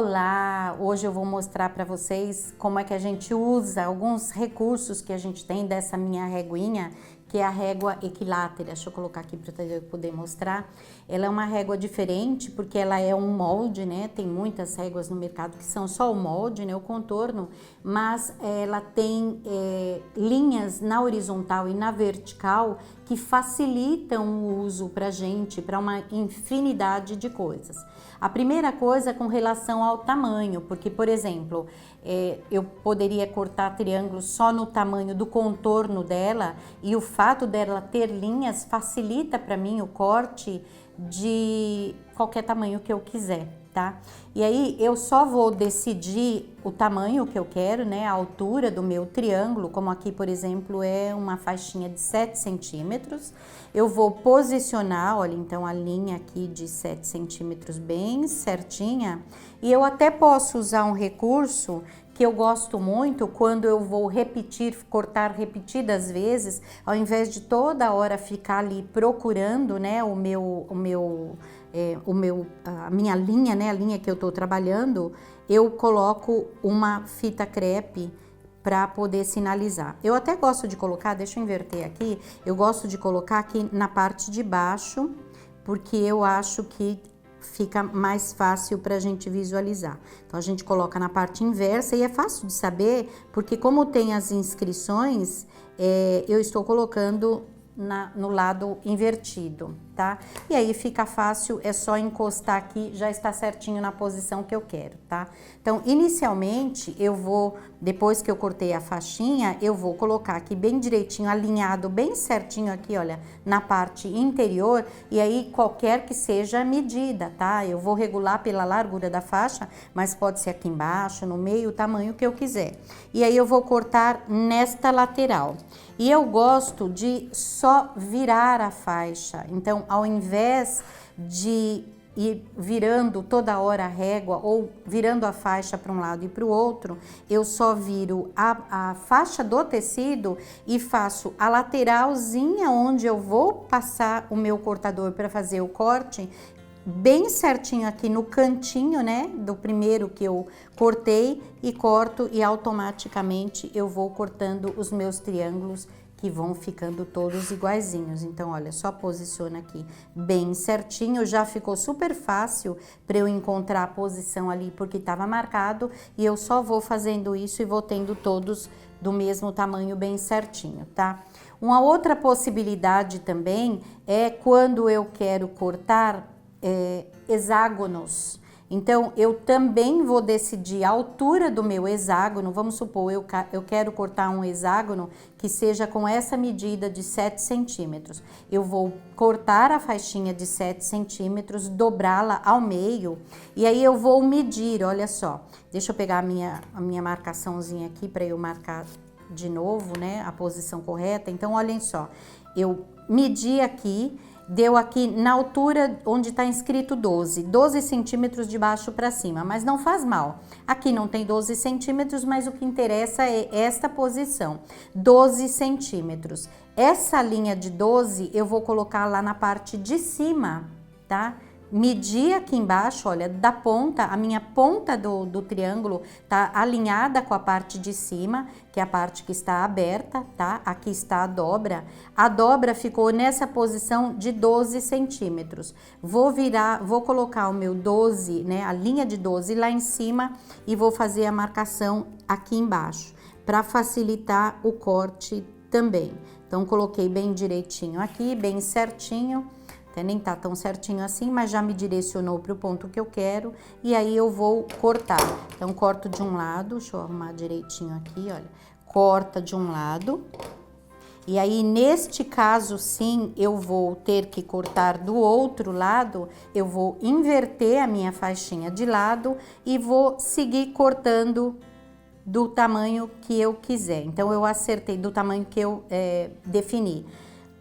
Olá! Hoje eu vou mostrar para vocês como é que a gente usa alguns recursos que a gente tem dessa minha reguinha, que é a régua equilátera. Deixa eu colocar aqui para eu poder mostrar. Ela é uma régua diferente porque ela é um molde, né? Tem muitas réguas no mercado que são só o molde, né? O contorno, mas ela tem linhas na horizontal e na vertical que facilitam o uso para gente, para uma infinidade de coisas. A primeira coisa é com relação ao tamanho, porque, por exemplo, eu poderia cortar triângulos só no tamanho do contorno dela, e o fato dela ter linhas facilita para mim o corte de qualquer tamanho que eu quiser, tá? E aí eu só vou decidir o tamanho que eu quero, né, a altura do meu triângulo, como aqui, por exemplo, é uma faixinha de 7 centímetros. Eu vou posicionar, olha, então a linha aqui de 7 centímetros bem certinha, e eu até posso usar um recurso que eu gosto muito quando eu vou repetir, cortar repetidas vezes, ao invés de toda hora ficar ali procurando, né, a minha linha, né, a linha que eu tô trabalhando, eu coloco uma fita crepe para poder sinalizar. Eu até gosto de colocar, deixa eu inverter aqui, eu gosto de colocar aqui na parte de baixo, porque eu acho que fica mais fácil para a gente visualizar. Então a gente coloca na parte inversa e é fácil de saber, porque como tem as inscrições, eu estou colocando no lado invertido, tá? E aí fica fácil, é só encostar aqui, já está certinho na posição que eu quero, tá? Então, inicialmente, eu vou, depois que eu cortei a faixinha, eu vou colocar aqui bem direitinho, alinhado, bem certinho aqui, olha, na parte interior, e aí qualquer que seja a medida, tá? Eu vou regular pela largura da faixa, mas pode ser aqui embaixo, no meio, o tamanho que eu quiser. E aí eu vou cortar nesta lateral. E eu gosto de só virar a faixa, então ao invés de ir virando toda hora a régua ou virando a faixa para um lado e para o outro, eu só viro a faixa do tecido e faço a lateralzinha onde eu vou passar o meu cortador para fazer o corte, bem certinho aqui no cantinho, né, do primeiro que eu cortei, e corto, e automaticamente eu vou cortando os meus triângulos que vão ficando todos iguaizinhos. Então, olha, só posiciona aqui bem certinho, já ficou super fácil para eu encontrar a posição ali, porque estava marcado, e eu só vou fazendo isso e vou tendo todos do mesmo tamanho bem certinho, tá? Uma outra possibilidade também é quando eu quero cortar hexágonos. Então, eu também vou decidir a altura do meu hexágono. Vamos supor, eu quero cortar um hexágono que seja com essa medida de 7 centímetros. Eu vou cortar a faixinha de 7 centímetros, dobrá-la ao meio, e aí eu vou medir, olha só. Deixa eu pegar a minha marcaçãozinha aqui para eu marcar de novo, né, a posição correta. Então, olhem só, eu medi aqui, deu aqui na altura onde está escrito 12 centímetros de baixo para cima, mas não faz mal. Aqui não tem 12 centímetros, mas o que interessa é esta posição, 12 centímetros. Essa linha de 12 eu vou colocar lá na parte de cima, tá? Medir aqui embaixo, olha, da ponta, a minha ponta do triângulo tá alinhada com a parte de cima, que é a parte que está aberta, tá? Aqui está a dobra ficou nessa posição de 12 centímetros. Vou virar, vou colocar o meu 12, né, a linha de 12 lá em cima, e vou fazer a marcação aqui embaixo, para facilitar o corte também. Então, coloquei bem direitinho aqui, bem certinho. Até nem tá tão certinho assim, mas já me direcionou para o ponto que eu quero, e aí eu vou cortar. Então, corto de um lado, deixa eu arrumar direitinho aqui, olha. Corta de um lado, e aí neste caso sim, eu vou ter que cortar do outro lado, eu vou inverter a minha faixinha de lado e vou seguir cortando do tamanho que eu quiser. Então, eu acertei do tamanho que eu defini.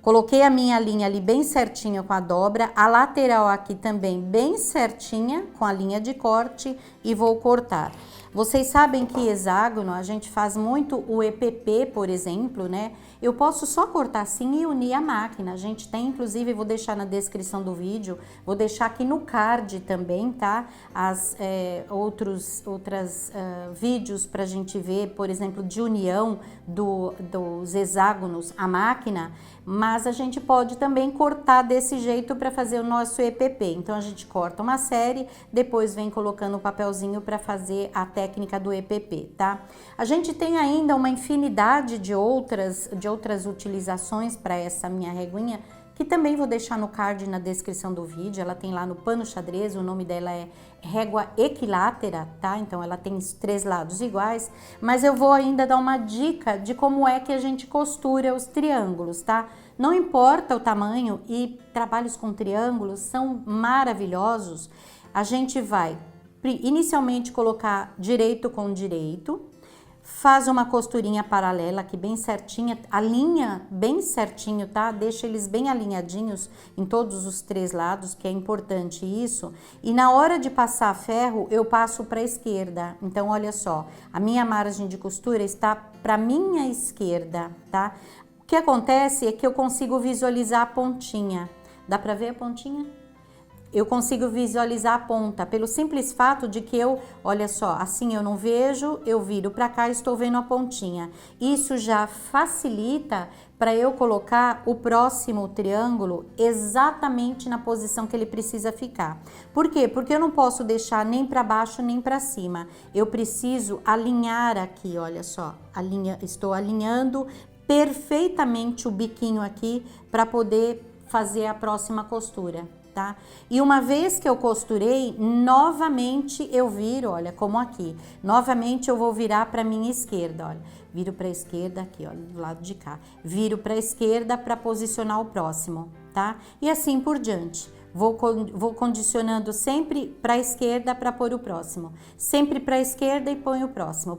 Coloquei a minha linha ali bem certinha com a dobra, a lateral aqui também bem certinha com a linha de corte, e vou cortar. Vocês sabem que hexágono, a gente faz muito o EPP, por exemplo, né? Eu posso só cortar assim e unir a máquina. A gente tem, inclusive, vou deixar na descrição do vídeo, vou deixar aqui no card também, tá? Outros vídeos pra gente ver, por exemplo, de união dos hexágonos à máquina, mas a gente pode também cortar desse jeito para fazer o nosso EPP. Então a gente corta uma série, depois vem colocando o papelzinho para fazer a técnica do EPP, tá? A gente tem ainda uma infinidade de outras utilizações para essa minha reguinha, que também vou deixar no card na descrição do vídeo. Ela tem lá no pano xadrez, o nome dela é régua equilátera, tá? Então ela tem os 3 lados iguais, mas eu vou ainda dar uma dica de como é que a gente costura os triângulos, tá? Não importa o tamanho, e trabalhos com triângulos são maravilhosos. A gente vai inicialmente colocar direito com direito, faz uma costurinha paralela aqui bem certinha, alinha bem certinho, tá? Deixa eles bem alinhadinhos em todos os 3 lados, que é importante isso. E na hora de passar ferro, eu passo para a esquerda. Então, olha só, a minha margem de costura está para minha esquerda, tá? O que acontece é que eu consigo visualizar a pontinha. Dá para ver a pontinha? Eu consigo visualizar a ponta, pelo simples fato de que olha só, assim eu não vejo, eu viro para cá e estou vendo a pontinha. Isso já facilita para eu colocar o próximo triângulo exatamente na posição que ele precisa ficar. Por quê? Porque eu não posso deixar nem para baixo nem para cima. Eu preciso alinhar aqui, olha só, estou alinhando perfeitamente o biquinho aqui para poder fazer a próxima costura. Tá? E uma vez que eu costurei, novamente eu viro, olha, como aqui. Novamente eu vou virar para minha esquerda, olha. Viro para a esquerda aqui, olha, do lado de cá. Viro para a esquerda para posicionar o próximo, tá? E assim por diante. Vou condicionando sempre para a esquerda para pôr o próximo. Sempre para a esquerda e põe o próximo.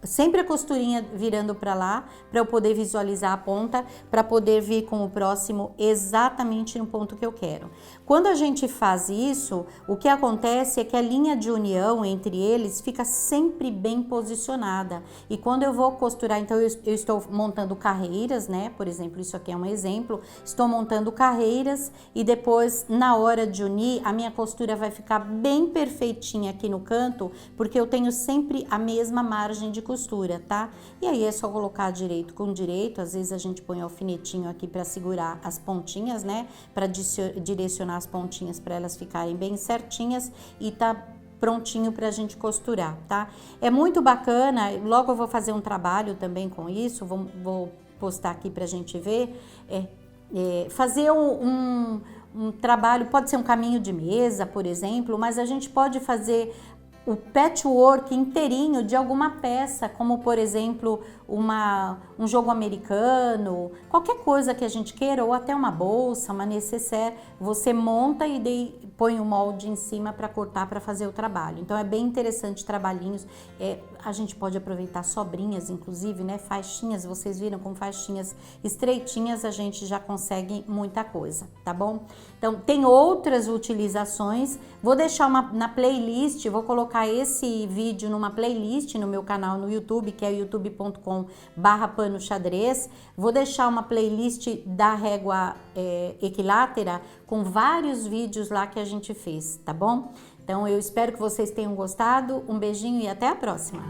Sempre a costurinha virando para lá, para eu poder visualizar a ponta, para poder vir com o próximo exatamente no ponto que eu quero. Quando a gente faz isso, o que acontece é que a linha de união entre eles fica sempre bem posicionada. E quando eu vou costurar, então eu estou montando carreiras, né? Por exemplo, isso aqui é um exemplo. Estou montando carreiras e depois, na hora de unir, a minha costura vai ficar bem perfeitinha aqui no canto, porque eu tenho sempre a mesma margem de costura, tá? E aí é só colocar direito com direito, às vezes a gente põe alfinetinho aqui para segurar as pontinhas, né? Para direcionar as pontinhas para elas ficarem bem certinhas e tá prontinho pra gente costurar, tá? É muito bacana, logo eu vou fazer um trabalho também com isso, vou postar aqui pra gente ver, fazer um trabalho, pode ser um caminho de mesa, por exemplo, mas a gente pode fazer o patchwork inteirinho de alguma peça, como por exemplo um jogo americano, qualquer coisa que a gente queira, ou até uma bolsa, uma nécessaire, você monta e põe o molde em cima para cortar, para fazer o trabalho. Então é bem interessante, trabalhinhos, a gente pode aproveitar sobrinhas, inclusive, né, faixinhas, vocês viram, com faixinhas estreitinhas a gente já consegue muita coisa, tá bom? Então tem outras utilizações, vou deixar na playlist, vou colocar esse vídeo numa playlist no meu canal no YouTube, que é youtube.com/pano xadrez. Vou deixar uma playlist da régua equilátera com vários vídeos lá que a gente fez, tá bom? Então eu espero que vocês tenham gostado, um beijinho e até a próxima!